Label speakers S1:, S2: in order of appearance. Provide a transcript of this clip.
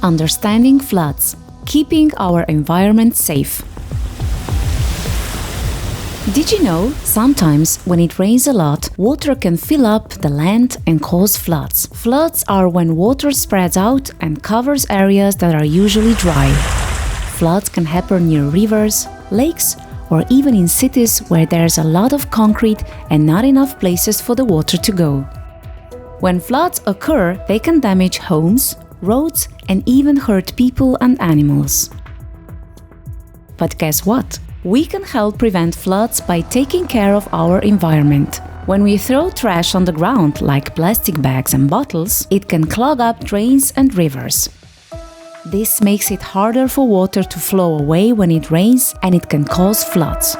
S1: Understanding floods, keeping our environment safe. Did you know, sometimes when it rains a lot, water can fill up the land and cause floods. Floods are when water spreads out and covers areas that are usually dry. Floods can happen near rivers, lakes, or even in cities where there's a lot of concrete and not enough places for the water to go. When floods occur, they can damage homes, roads, and even hurt people and animals. But guess what? We can help prevent floods by taking care of our environment. When we throw trash on the ground, like plastic bags and bottles, it can clog up drains and rivers. This makes it harder for water to flow away when it rains, and it can cause floods.